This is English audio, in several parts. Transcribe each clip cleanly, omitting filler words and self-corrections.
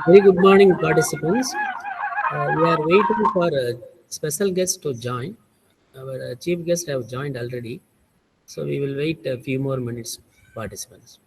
Very good morning, participants. We are waiting for a special guest to join. Our chief guest have joined already, so we will wait a few more minutes, participants.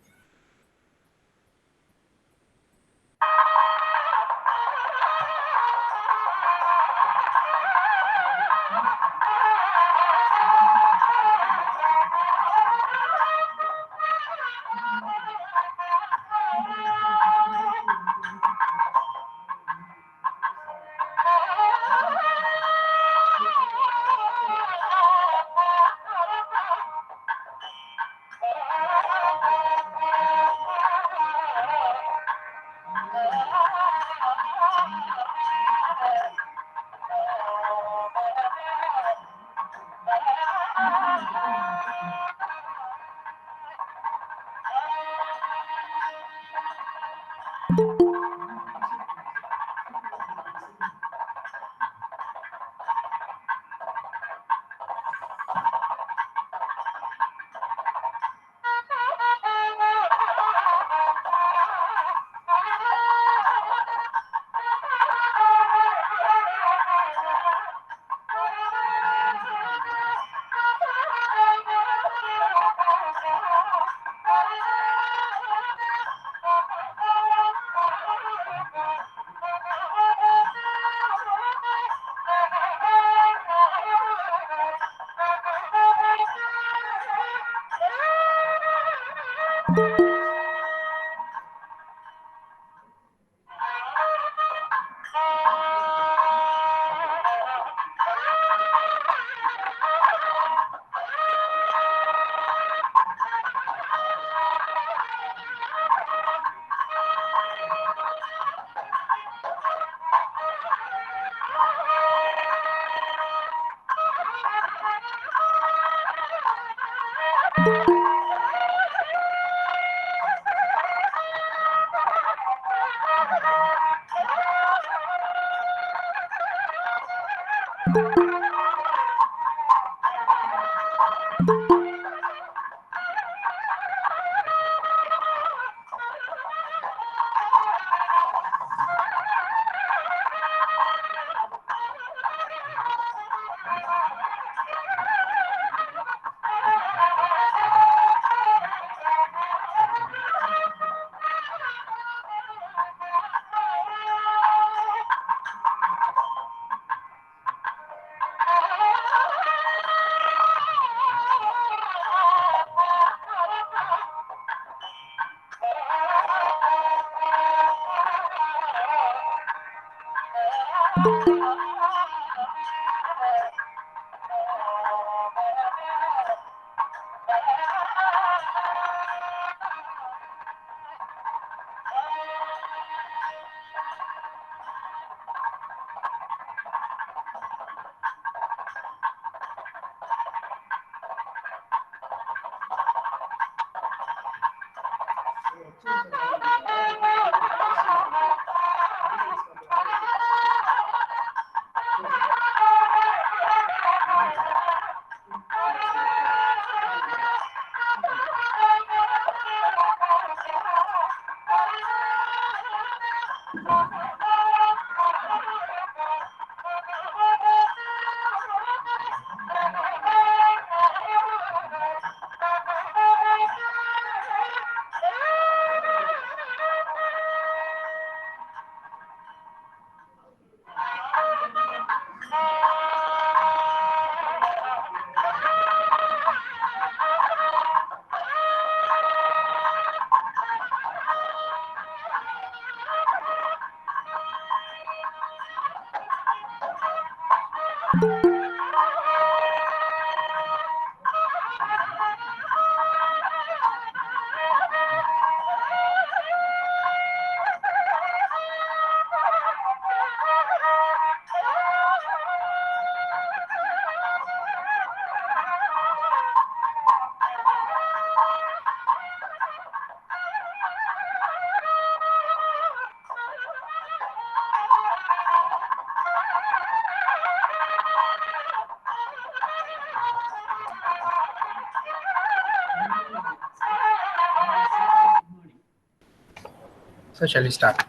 So shall we start?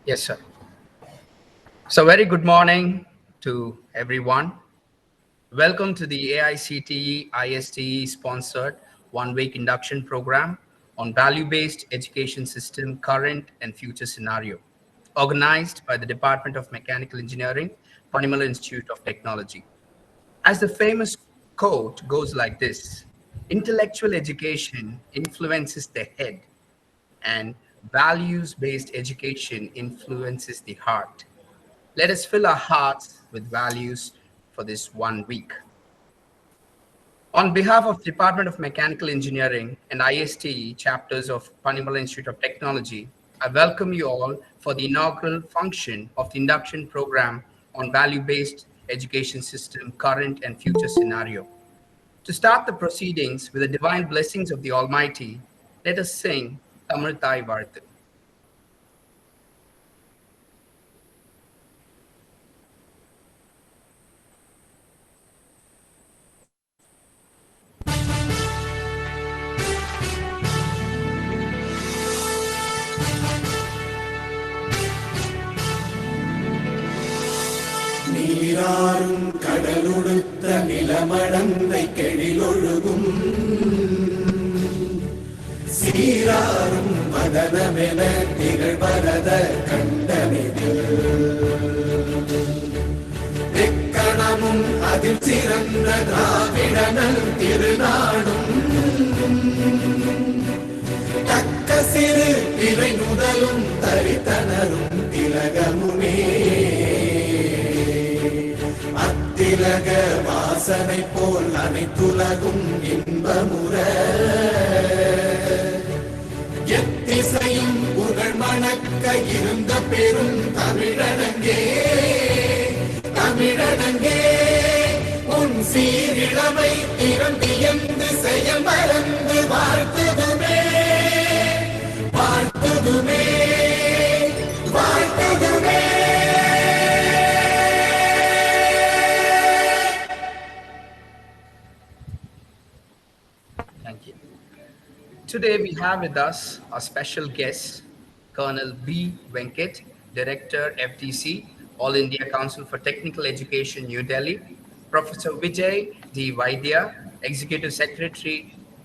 Yes, sir. So very good morning to everyone. Welcome to the AICTE ISTE sponsored one-week induction program on value-based education system current and future scenario, organized by the Department of Mechanical Engineering, Panimal Institute of Technology. As the famous quote goes like this, intellectual education influences the head, and values-based education influences the heart. Let us fill our hearts with values for this 1 week. On behalf of Department of Mechanical Engineering and ISTE chapters of Panimal Institute of Technology, I welcome you all for the inaugural function of the induction program on value-based education system current and future scenario. To start the proceedings with the divine blessings of the Almighty, let us sing Tamil Thai Varthu. நீராறும் கடலுடுத்த நிலமடந்தை கெழிலொழுகும் சீராறும் வதனமென திகழ்வரத கண்டமிது எக்கணமும் அதில் சிறந்த திராவிடனல் திருநாடும் தக்க சிறு பிறை முதலும் தரித்தனரும் திலகமுமே திலக வாசனை போல் அனைத்துலகும் இன்பமுற எத்திசையும் புகழ் மணக்க இருந்த பெரும் தமிழனங்கே தமிழனங்கே உன் சீரிழமை திறந்தியந்து செயல் மறந்து வாழ்த்துதுமே வாழ்த்துதுமே வாழ்த்துதுமே. Today we have with us a special guest, Colonel B. Venkat, Director, FTC, All India Council for Technical Education, New Delhi, Professor Vijay D. Vaidya, Executive Secretary,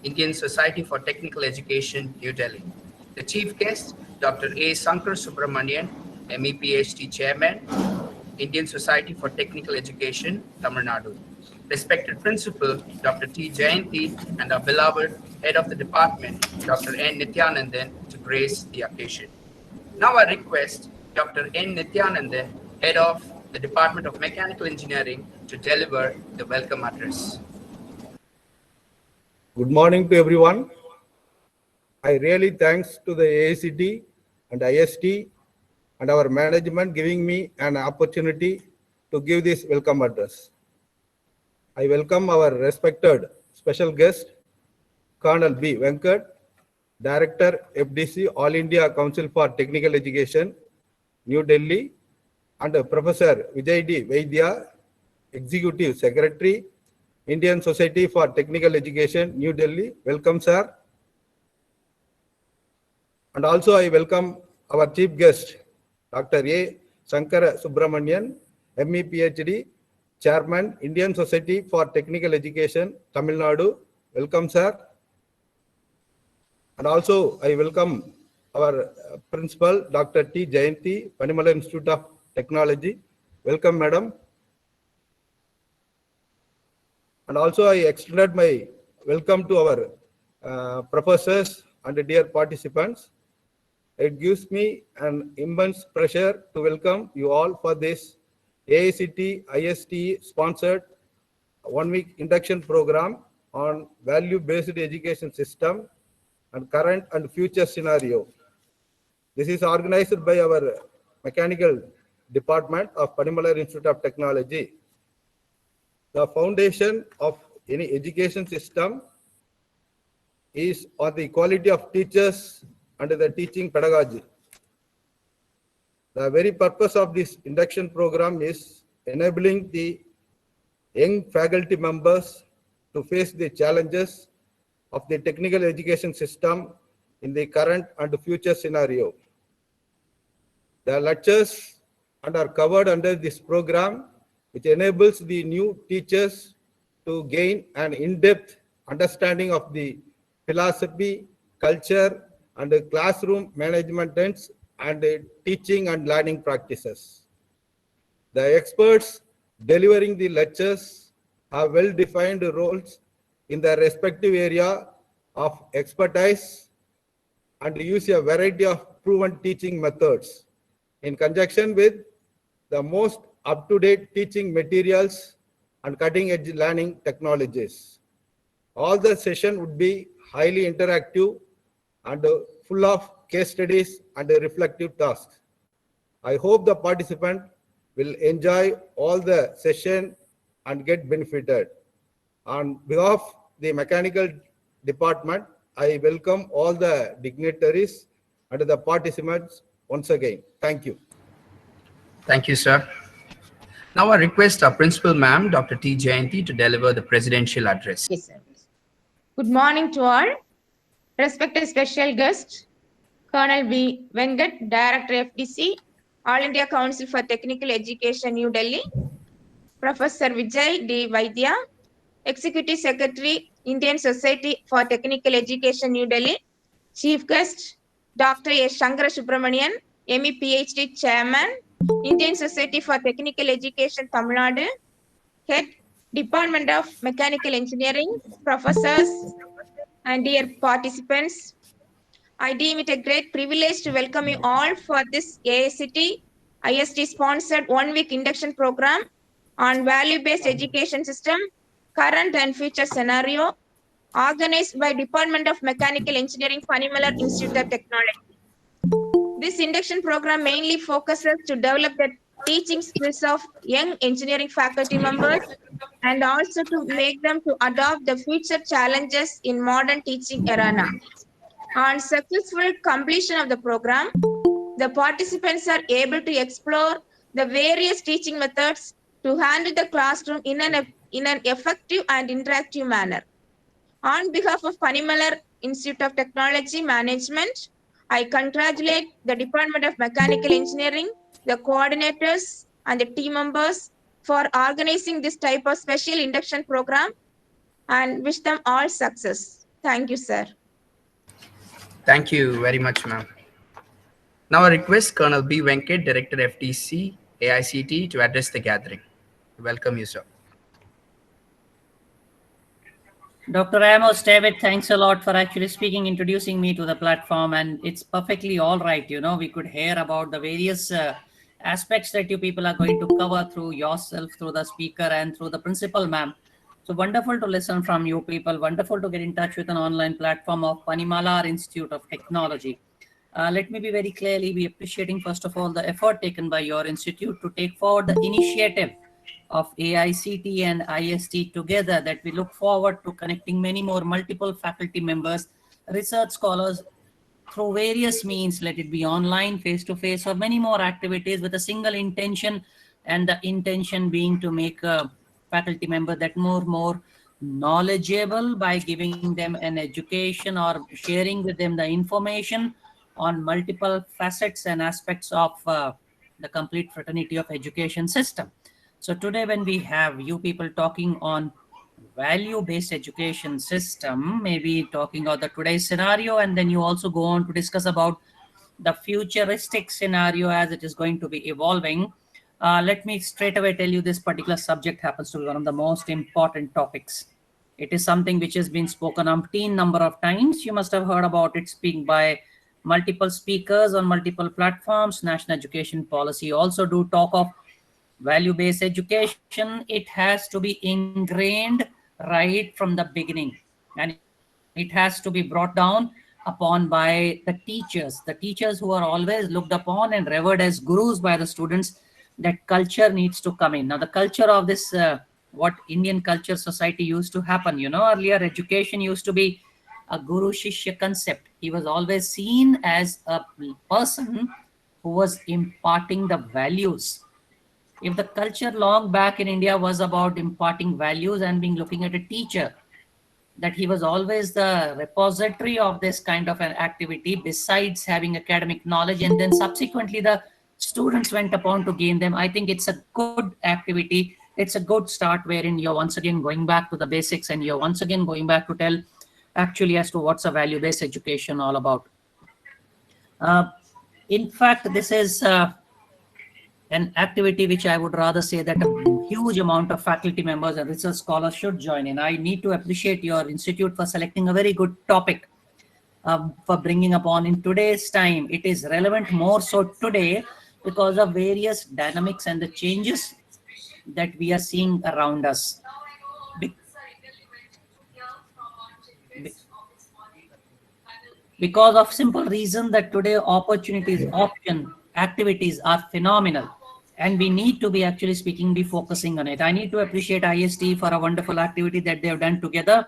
Indian Society for Technical Education, New Delhi. The chief guest, Dr. A. Sankar Subramanian, ME PhD Chairman, Indian Society for Technical Education, Tamil Nadu. Respected Principal, Dr. T. Jayanti, and our beloved Head of the Department, Dr. N. Nithyanandan, to grace the occasion. Now I request Dr. N. Nithyanandan, Head of the Department of Mechanical Engineering, to deliver the welcome address. Good morning to everyone. I really thanks to the AICT and IST and our management giving me an opportunity to give this welcome address. I welcome our respected special guest, Colonel B. Venkat, Director FDC, All India Council for Technical Education, New Delhi, and Professor Vijay D. Vaidya, Executive Secretary, Indian Society for Technical Education, New Delhi. Welcome, sir. And also I welcome our chief guest, Dr. A. Shankara Subramanian, ME PhD, Chairman, Indian Society for Technical Education, Tamil Nadu. Welcome, sir. And also I welcome our principal, Dr. T. Jayanti, Panimala Institute of Technology. Welcome, madam. And also I extended my welcome to our professors and dear participants. It gives me an immense pleasure to welcome you all for this AICT IST sponsored 1 week induction program on value-based education system and current and future scenario. This is organized by our mechanical department of Panimalar Institute of Technology. The foundation of any education system is on the quality of teachers and the teaching pedagogy. The very purpose of this induction program is enabling the young faculty members to face the challenges of the technical education system in the current and future scenario. The lectures are covered under this program, which enables the new teachers to gain an in-depth understanding of the philosophy, culture, and the classroom management trends and teaching and learning practices. The experts delivering the lectures have well-defined roles in their respective area of expertise and use a variety of proven teaching methods in conjunction with the most up-to-date teaching materials and cutting-edge learning technologies. All the session would be highly interactive and full of case studies and reflective tasks. I hope the participant will enjoy all the session and get benefited. On behalf of the mechanical department, I welcome all the dignitaries and the participants once again. Thank you. Thank you, sir. Now I request our principal ma'am, Dr. T. Jayanti, to deliver the presidential address. Yes, sir. Good morning to all. Respected special guest, Colonel B. Venkat, Director FDC, All India Council for Technical Education, New Delhi. Professor Vijay D. Vaidya, Executive Secretary, Indian Society for Technical Education, New Delhi. Chief guest, Dr. A. Shankara Subramanian, ME PhD Chairman, Indian Society for Technical Education, Tamil Nadu. Head, Department of Mechanical Engineering, professors, and dear participants, I deem it a great privilege to welcome you all for this AICT IST sponsored 1 week induction program on value-based education system, current and future scenario, organized by Department of Mechanical Engineering, Panimalar Institute of Technology. This induction program mainly focuses to develop the teaching skills of young engineering faculty members and also to make them to adopt the future challenges in modern teaching arena. On successful completion of the program, the participants are able to explore the various teaching methods to handle the classroom in an effective and interactive manner. On behalf of Panimalar Institute of Technology Management, I congratulate the Department of Mechanical Engineering, the coordinators, and the team members for organizing this type of special induction program and wish them all success. Thank you, sir. Thank you very much, ma'am. Now I request Colonel B. Venkat, Director FTC, AICT, to address the gathering. Welcome you, sir. Dr. Amos David, thanks a lot for actually speaking, introducing me to the platform. And it's perfectly all right. You know, we could hear about the various aspects that you people are going to cover through yourself, through the speaker, and through the principal, ma'am. So wonderful to listen from you people. Wonderful to get in touch with an online platform of Panimalar Institute of Technology. Let me be very clearly be appreciating first of all the effort taken by your institute to take forward the initiative of AICT and IST together, that we look forward to connecting many more multiple faculty members, research scholars through various means, let it be online, face-to-face, or many more activities with a single intention, and the intention being to make a faculty member that more knowledgeable by giving them an education or sharing with them the information on multiple facets and aspects of the complete fraternity of education system. So today when we have you people talking on value-based education system, maybe talking about the today's scenario, and then you also go on to discuss about the futuristic scenario as it is going to be evolving. Let me straight away tell you this particular subject happens to be one of the most important topics. It is something which has been spoken umpteen number of times. You must have heard about it speak by multiple speakers on multiple platforms. National education policy also do talk of value-based education. It has to be ingrained right from the beginning, and it has to be brought down upon by the teachers who are always looked upon and revered as gurus by the students. That culture needs to come in. Now the culture of this what Indian culture society used to happen, earlier education used to be a guru shishya concept. He was always seen as a person who was imparting the values. If the culture long back in India was about imparting values and being looking at a teacher, that he was always the repository of this kind of an activity besides having academic knowledge, and then subsequently the students went upon to gain them. I think it's a good activity. It's a good start wherein you're once again going back to the basics, and you're once again going back to tell actually as to what's a value-based education all about. In fact, this is an activity which I would rather say that a huge amount of faculty members and research scholars should join in. I need to appreciate your institute for selecting a very good topic for bringing upon in today's time. It is relevant more so today because of various dynamics and the changes that we are seeing around us. Because of simple reason that today opportunities, option, activities are phenomenal, and we need to be actually speaking, be focusing on it. I need to appreciate IST for a wonderful activity that they have done together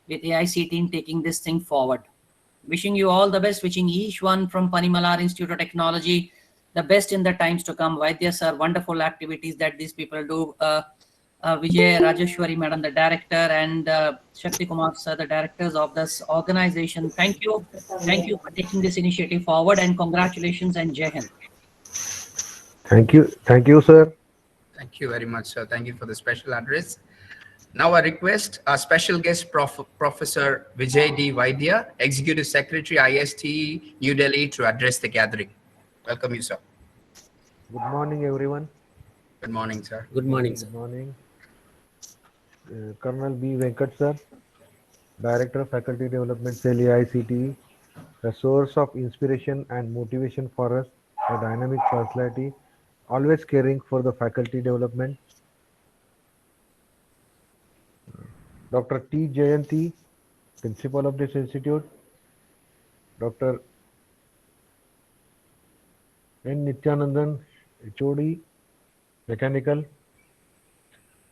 with AICT in taking this thing forward. Wishing you all the best, wishing each one from Panimalar Institute of Technology the best in the times to come. Vaidya sir, wonderful activities that these people do. Vijay Rajeshwari madam, the director, and Shakti Kumar sir, the directors of this organization. Thank you for taking this initiative forward, and congratulations and Jai Hind. Thank you, sir. Thank you very much, sir. Thank you for the special address. Now I request our special guest, Professor Vijay D. Vaidya, Executive Secretary, IST, New Delhi, to address the gathering. Welcome you, sir. Good morning, everyone. Good morning, sir. Good morning, sir. Good morning. Colonel B. Venkat, sir, Director of Faculty Development Cell, AICTE, the source of inspiration and motivation for us, a dynamic personality, always caring for the faculty development. Dr. T. Jayanti, Principal of this institute. Dr. N. Nityanandan, HOD, Mechanical.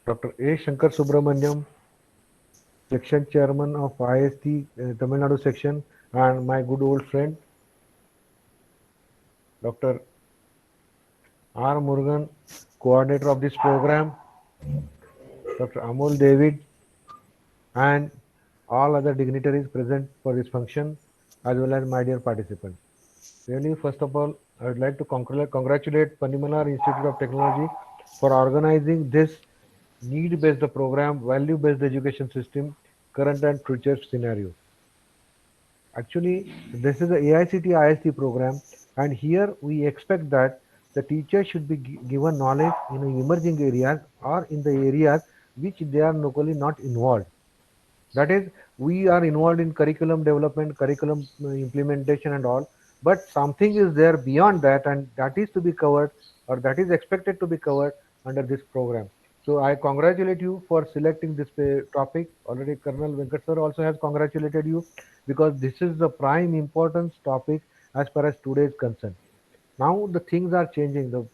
Dr. A. Shankar Subramanyam, Section Chairman of IST Tamil Nadu Section, and my good old friend, Dr. R. Murugan, Coordinator of this program, Dr. Amol David, and all other dignitaries present for this function, as well as my dear participants. Really, first of all, I would like to congratulate Panimalar Institute of Technology for organizing this need-based program, value-based education system, current and future scenario. Actually, this is a AICT IST program, and here we expect that the teacher should be given knowledge in emerging areas or in the areas which they are locally not involved. That is, we are involved in curriculum development, curriculum implementation and all, but something is there beyond that, and that is to be covered, or that is expected to be covered under this program. So I congratulate you for selecting this topic. Already Colonel Venkat sir also has congratulated you because this is the prime importance topic as far as today is concerned. Now the things are changing. The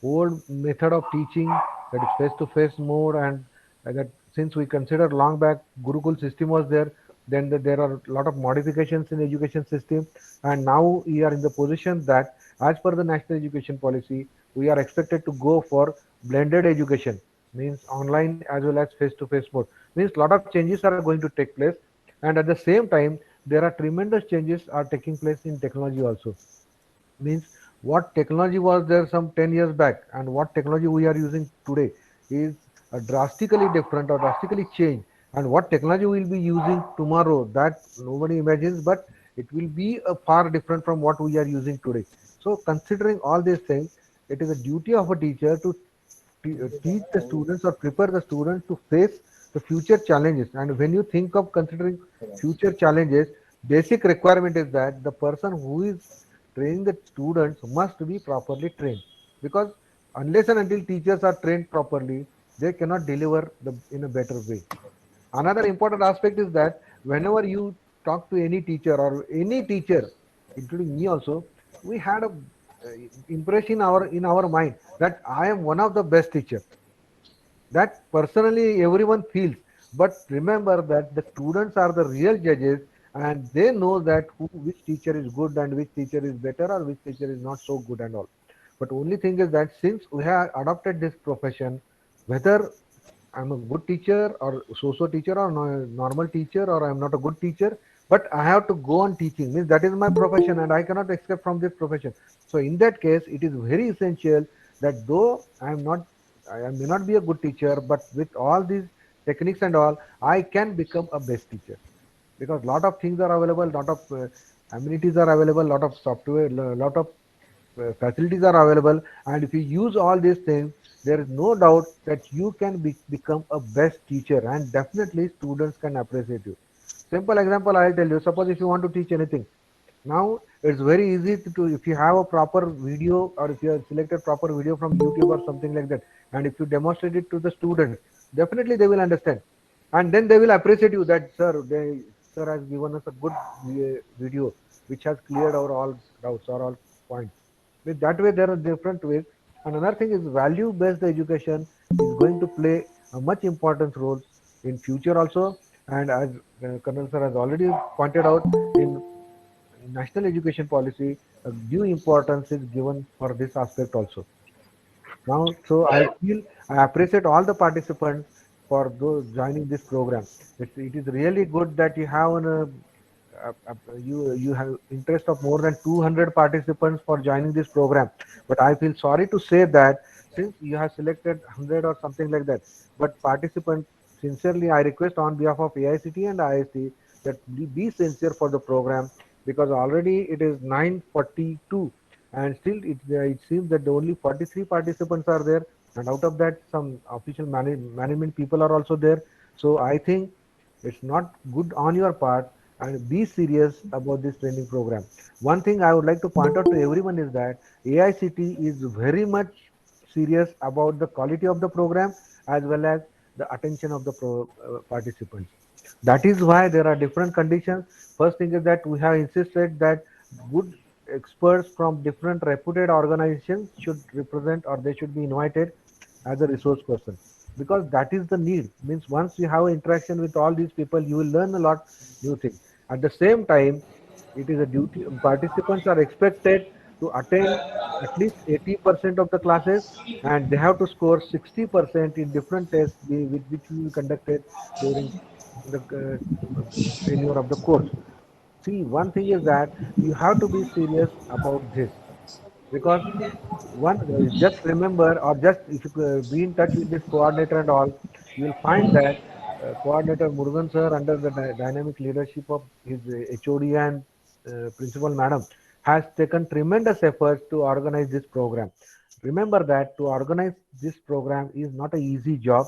old method of teaching, that is face-to-face mode, and that since we consider long back Gurukul system was there, then there are a lot of modifications in education system, and now we are in the position that as per the national education policy, we are expected to go for blended education, means online as well as face-to-face mode. Means a lot of changes are going to take place, and at the same time there are tremendous changes are taking place in technology also. Means what technology was there some 10 years back and what technology we are using today is drastically different or drastically changed, and what technology we'll be using tomorrow that nobody imagines, but it will be far different from what we are using today. So considering all these things, it is a duty of a teacher to teach the students or prepare the students to face the future challenges. And when you think of considering future challenges, basic requirement is that the person who is training the students must be properly trained, because unless and until teachers are trained properly, they cannot deliver in a better way. Another important aspect is that whenever you talk to any teacher or any teacher, including me also, we had a impression in our mind that I am one of the best teachers. That personally everyone feels, but remember that the students are the real judges, and they know that which teacher is good and which teacher is better or which teacher is not so good and all. But only thing is that since we have adopted this profession, whether I'm a good teacher or so-so teacher or normal teacher or I'm not a good teacher, but I have to go on teaching. Means that is my profession and I cannot escape from this profession. So in that case, it is very essential that though I may not be a good teacher, but with all these techniques and all, I can become a best teacher, because lot of things are available, lot of amenities are available, lot of software, lot of facilities are available, and if you use all these things, there is no doubt that you can become a best teacher, and definitely students can appreciate you. Simple example I'll tell you. Suppose if you want to teach anything, now it's very easy if you have a proper video or if you have selected proper video from YouTube or something like that, and if you demonstrate it to the students, definitely they will understand, and then they will appreciate you that sir has given us a good video which has cleared our all doubts or all points. With that way, there are different ways. And another thing is value-based education is going to play a much important role in future also. And as Colonel Sir has already pointed out, in national education policy, a due importance is given for this aspect also. Now, so I feel I appreciate all the participants for those joining this program. It is really good that you have you have interest of more than 200 participants for joining this program. But I feel sorry to say that since you have selected 100 or something like that, but participants, sincerely I request on behalf of AICT and IST that be sincere for the program, because already it is 9:42 and still it seems that only 43 participants are there, and out of that some official management people are also there. So I think it's not good on your part, and be serious about this training program. One thing I would like to point out to everyone is that AICT is very much serious about the quality of the program as well as the attention of the participants. That is why there are different conditions. First thing is that we have insisted that good experts from different reputed organizations should represent or they should be invited as a resource person, because that is the need. Means once you have interaction with all these people, you will learn a lot new things. At the same time, it is a duty. Participants are expected to attend at least 80% of the classes, and they have to score 60% in different tests which will be conducted during the tenure of the course. See, one thing is that you have to be serious about this, because one just remember, or just if you be in touch with this coordinator and all, you will find that coordinator Murugan sir, under the dynamic leadership of his HOD and principal madam, has taken tremendous efforts to organize this program. Remember that to organize this program is not an easy job.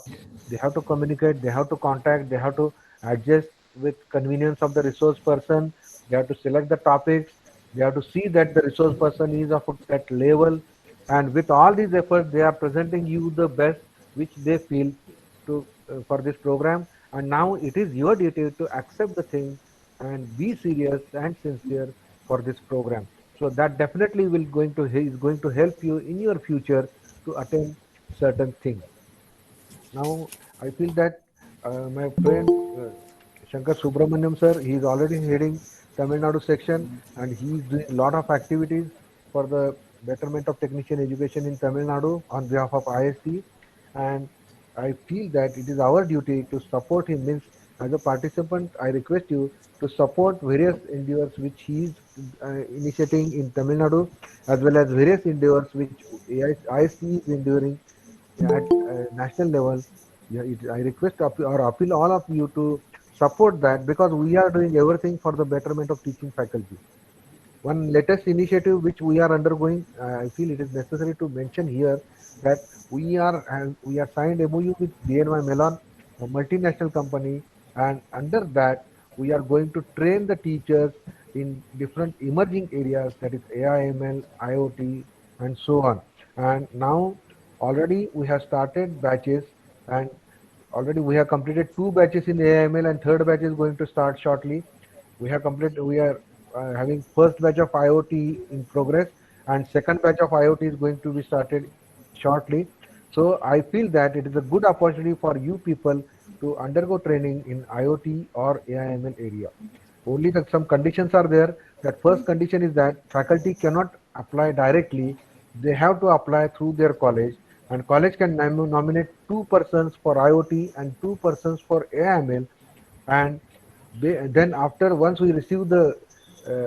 They have to communicate, they have to contact, they have to adjust with convenience of the resource person, they have to select the topics, they have to see that the resource person is of that level, and with all these efforts they are presenting you the best which they feel to for this program. And now it is your duty to accept the thing and be serious and sincere for this program. So that definitely will going to is going to help you in your future to attain certain things. Now, I feel that my friend Shankar Subramaniam sir, he is already heading Tamil Nadu section and he is doing a lot of activities for the betterment of technician education in Tamil Nadu on behalf of IST. And I feel that it is our duty to support him. Means, as a participant, I request you to support various endeavors which he is initiating in Tamil Nadu, as well as various endeavors which IST is enduring at national level. Yeah, I request or appeal all of you to support that, because we are doing everything for the betterment of teaching faculty. One latest initiative which we are undergoing, I feel it is necessary to mention here that we are signed MOU with BNY Mellon, a multinational company, and under that we are going to train the teachers in different emerging areas, that is AIML, IoT, and so on. And now already we have started batches, and already we have completed 2 batches in AIML, and third batch is going to start shortly. We are having first batch of IoT in progress, and second batch of IoT is going to be started shortly. So I feel that it is a good opportunity for you people to undergo training in IoT or AIML area. Only that some conditions are there. That first condition is that faculty cannot apply directly. They have to apply through their college, and college can nominate 2 persons for IoT and 2 persons for AIML. And then after, once we receive the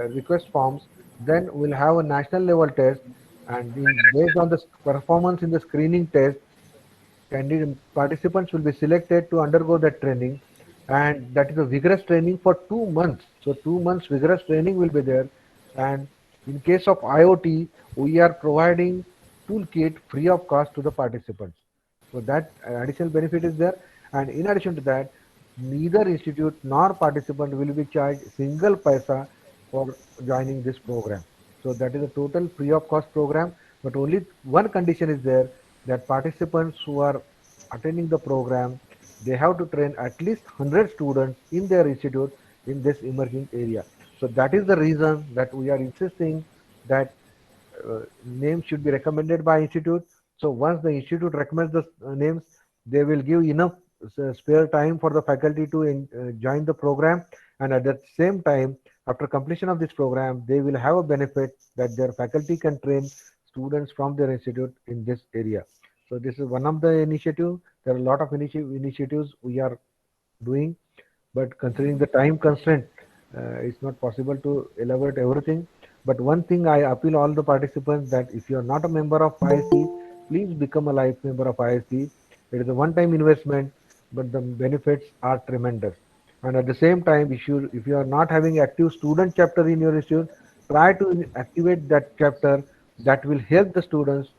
request forms, then we'll have a national level test, and based on the performance in the screening test, candidate participants will be selected to undergo that training, and that is a vigorous training for 2 months. So 2 months vigorous training will be there. And in case of IoT, we are providing toolkit free of cost to the participants. So that additional benefit is there. And in addition to that, neither institute nor participant will be charged single paisa for joining this program. So that is a total free of cost program. But only one condition is there, that participants who are attending the program, they have to train at least 100 students in their institute in this emerging area. So that is the reason that we are insisting that names should be recommended by institute. So once the institute recommends the names, they will give enough spare time for the faculty to join the program. And at the same time, after completion of this program, they will have a benefit that their faculty can train students from their institute in this area. So this is one of the initiative. There are a lot of initiatives we are doing, but considering the time constraint, it's not possible to elaborate everything. But one thing I appeal all the participants, that if you are not a member of IST, please become a life member of IST. It is a one-time investment, but the benefits are tremendous. And at the same time, if you are not having active student chapter in your institute, try to activate that chapter. That will help the students.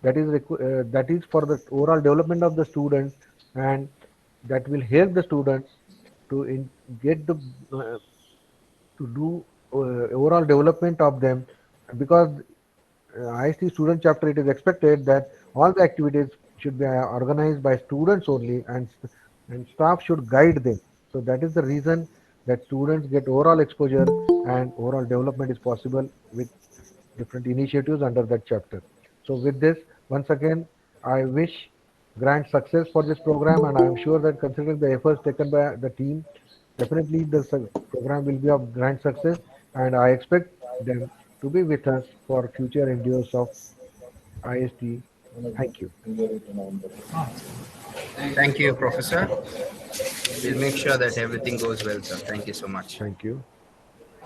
That is for the overall development of the students, and that will help the students to get the to do overall development of them, because IST student chapter, it is expected that all the activities should be organized by students only, and staff should guide them. So that is the reason that students get overall exposure and overall development is possible with different initiatives under that chapter. So with this, once again, I wish grand success for this program, and I am sure that considering the efforts taken by the team, definitely the program will be of grand success, and I expect them to be with us for future endeavors of IST. Thank you. Thank you, Professor. We'll make sure that everything goes well, sir. Thank you so much. Thank you.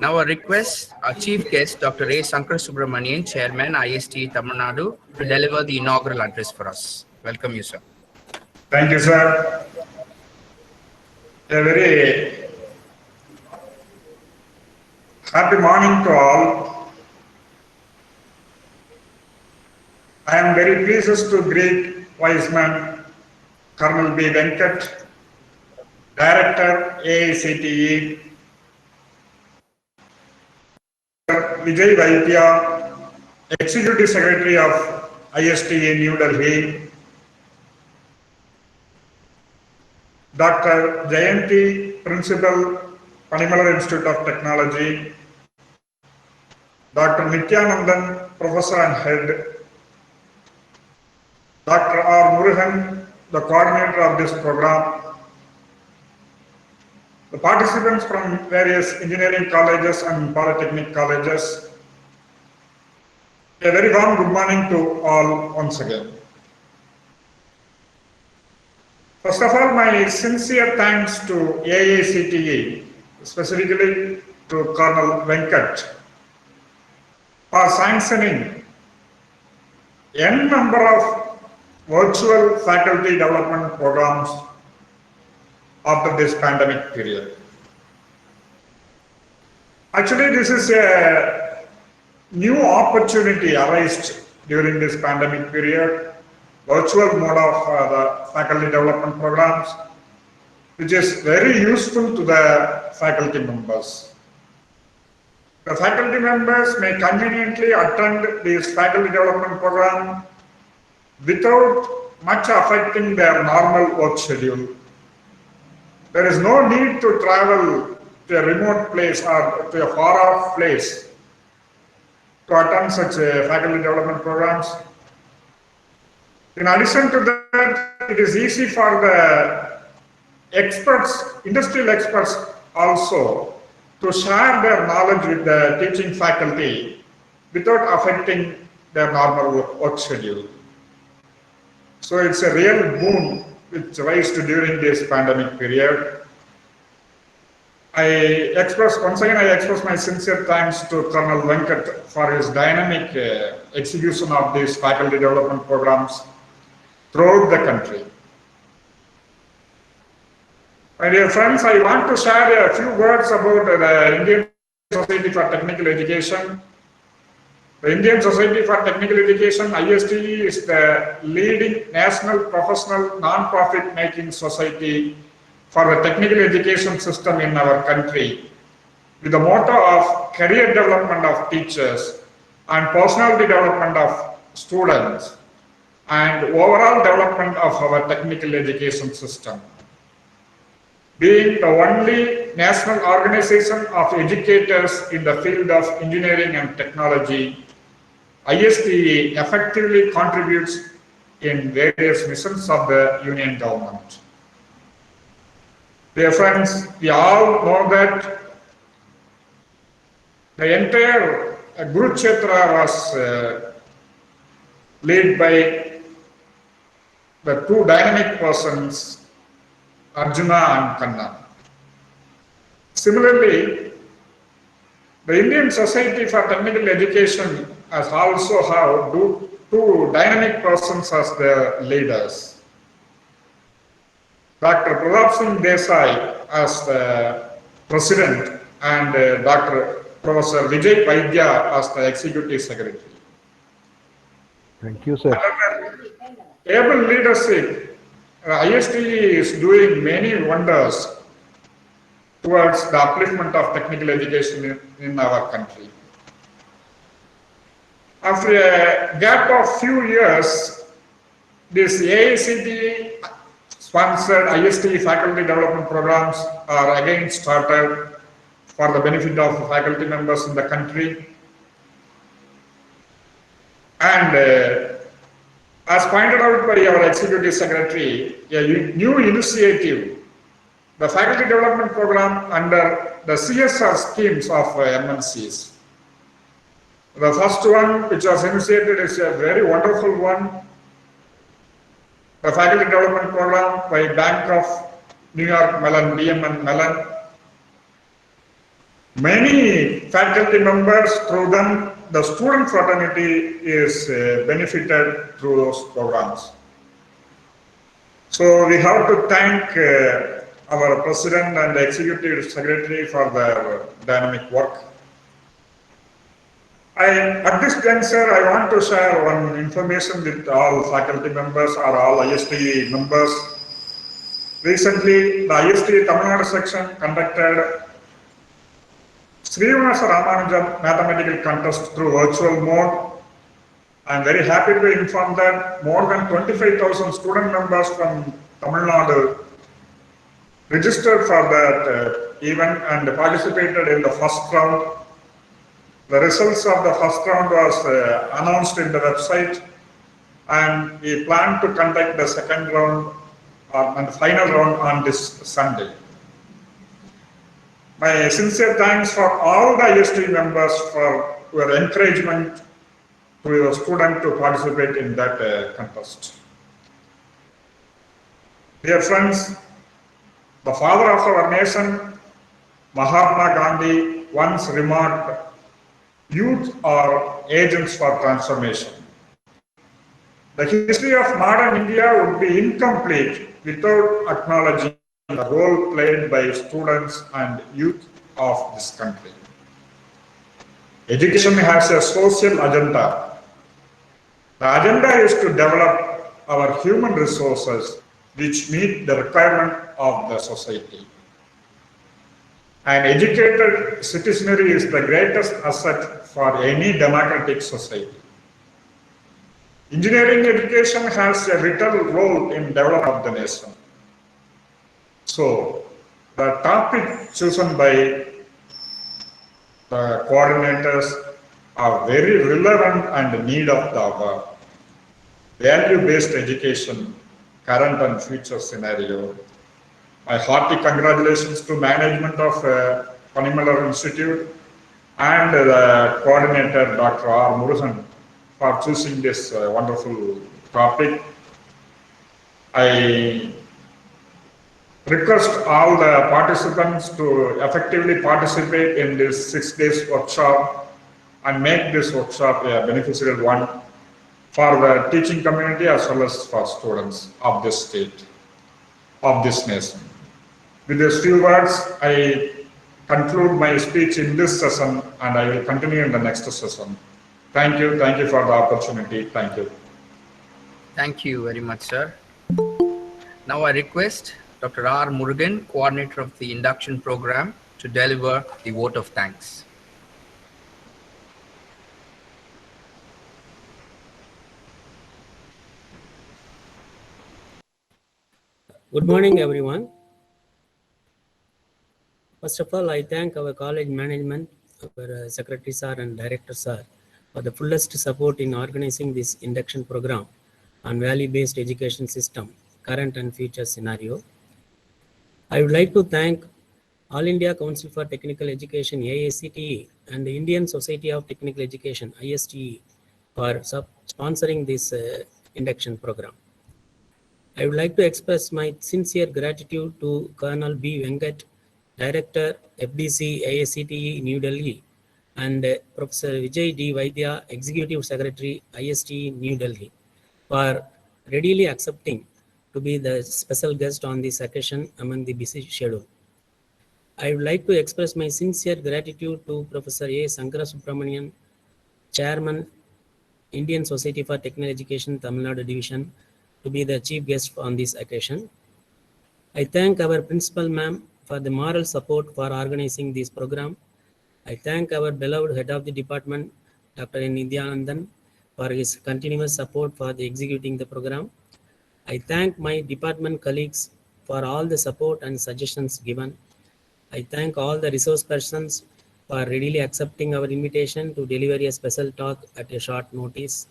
Now, a request, our chief guest, Dr. A. Shankar Subramanian, Chairman, IST Tamil Nadu, to deliver the inaugural address for us. Welcome you, sir. Thank you, sir. A very happy morning to all. I am very pleased to greet Viceman Colonel B. Venkat, Director, AICTE, Vijay Vaidya, Executive Secretary of ISTE New Delhi, Dr. Jayanti, Principal, Panimala Institute of Technology, Dr. Nityanandan, Professor and Head, Dr. R. Murugan, the coordinator of this program, the participants from various engineering colleges and polytechnic colleges. A very warm good morning to all once again. First of all, my sincere thanks to AICTE, specifically to Colonel Venkat, for sanctioning n number of virtual faculty development programs after this pandemic period. Actually, this is a new opportunity arised during this pandemic period, virtual mode of the faculty development programs, which is very useful to the faculty members. The faculty members may conveniently attend this faculty development program without much affecting their normal work schedule. There is no need to travel to a remote place or to a far-off place to attend such faculty development programs. In addition to that, it is easy for the experts, industrial experts also, to share their knowledge with the teaching faculty without affecting their normal work schedule. So it's a real boon which raised during this pandemic period. Once again, I express my sincere thanks to Colonel Venkat for his dynamic execution of these faculty development programs throughout the country. My dear friends, I want to share a few words about the Indian Society for Technical Education. The Indian Society for Technical Education, ISTE, is the leading national professional non-profit making society for the technical education system in our country, with the motto of career development of teachers and personality development of students and overall development of our technical education system. Being the only national organization of educators in the field of engineering and technology, ISTE effectively contributes in various missions of the Union government. Dear friends, we all know that the entire Kurukshetra was led by the two dynamic persons, Arjuna and Kanna. Similarly, the Indian Society for Technical Education has also have two dynamic persons as their leaders. Dr. Pratap Singh Desai as the president and Dr. Professor Vijay Vaidya as the executive secretary. Thank you, sir. Able leadership, ISTE is doing many wonders towards the upliftment of technical education in our country. After a gap of few years, this AICTE sponsored ISTE faculty development programs are again started for the benefit of faculty members in the country. And as pointed out by our executive secretary, a new initiative, the faculty development program under the CSR schemes of MNCs. The first one, which was initiated, is a very wonderful one. The faculty development program by Bank of New York Mellon, BMN Mellon. Many faculty members, through them, the student fraternity is benefited through those programs. So we have to thank our president and executive secretary for their dynamic work. At this juncture, I want to share one information with all faculty members or all ISTE members. Recently, the ISTE Tamil Nadu section conducted Srinivasa Ramanujan mathematical contest through virtual mode. I am very happy to inform that more than 25,000 student members from Tamil Nadu registered for that event and participated in the first round. The results of the first round was announced in the website, and we plan to conduct the second round and the final round on this Sunday. My sincere thanks for all the IST members for your encouragement to your student to participate in that contest. Dear friends, the father of our nation, Mahatma Gandhi, once remarked, "Youth are agents for transformation." The history of modern India would be incomplete without acknowledging the role played by students and youth of this country. Education has a social agenda. The agenda is to develop our human resources which meet the requirement of the society. An educated citizenry is the greatest asset for any democratic society. Engineering education has a vital role in development of the nation. So, the topic chosen by the coordinators are very relevant and need of the hour. Value-based education, current and future scenario. My hearty congratulations to management of Panimalar Institute and the coordinator, Dr. R. Murugan, for choosing this wonderful topic. I request all the participants to effectively participate in this 6 days workshop and make this workshop a beneficial one for the teaching community as well as for students of this state, of this nation. With these few words, I conclude my speech in this session and I will continue in the next session. Thank you for the opportunity. Thank you. Thank you very much, sir. Now I request Dr. R. Murugan, coordinator of the induction program, to deliver the vote of thanks. Good morning, everyone. First of all, I thank our college management, our secretary sir and director sir, for the fullest support in organizing this induction program on value-based education system, current and future scenario. I would like to thank All India Council for Technical Education, AICTE, and the Indian Society of Technical Education, ISTE, for sponsoring this induction program. I would like to express my sincere gratitude to Colonel B. Vengat, Director, FDC, AICTE, New Delhi, and Professor Vijay D. Vaidya, Executive Secretary, ISTE, New Delhi, for readily accepting to be the special guest on this occasion among the busy schedule. I would like to express my sincere gratitude to Professor A. Sankara Subramanian, Chairman, Indian Society for Technical Education, Tamil Nadu Division, to be the chief guest on this occasion. I thank our principal ma'am for the moral support for organizing this program. I thank our beloved head of the department, Dr. N. Nidyanandan, for his continuous support for the executing the program. I thank my department colleagues for all the support and suggestions given. I thank all the resource persons for readily accepting our invitation to deliver a special talk at a short notice.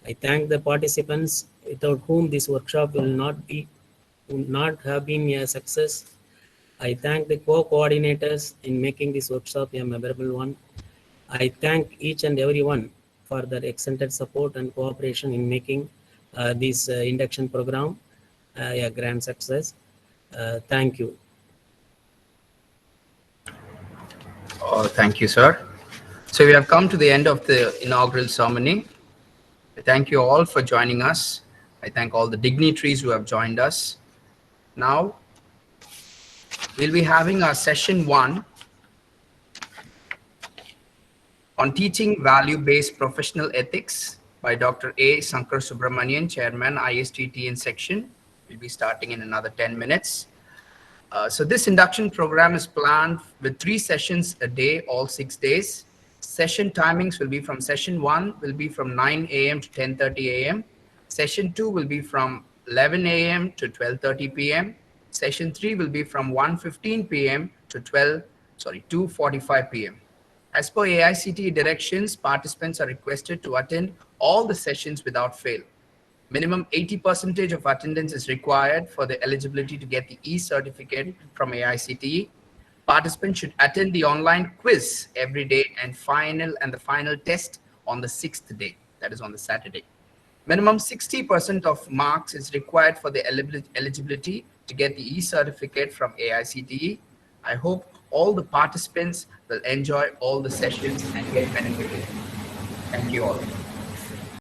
I thank the participants without whom this workshop would not have been a success. I thank the co-coordinators in making this workshop a memorable one. I thank each and everyone for their extended support and cooperation in making this induction program a grand success. Thank you. Thank you, sir. So we have come to the end of the inaugural ceremony. I thank you all for joining us. I thank all the dignitaries who have joined us. Now, we'll be having our session 1 on teaching value-based professional ethics by Dr. A. Sankara Subramanian, Chairman, ISTTN section. We'll be starting in another 10 minutes. So this induction program is planned with 3 sessions a day, all 6 days. Session timings will be from session 1 will be from 9 a.m. to 10:30 a.m. Session 2 will be from 11 a.m. to 12:30 p.m. Session 3 will be from 1:15 p.m. to 2:45 p.m. As per AICTE directions, participants are requested to attend all the sessions without fail. Minimum 80% of attendance is required for the eligibility to get the e-certificate from AICTE. Participants should attend the online quiz every day and the final test on the 6th day, that is on the Saturday. Minimum 60% of marks is required for the eligibility to get the e-certificate from AICTE. I hope all the participants will enjoy all the sessions and get benefited. Thank you all.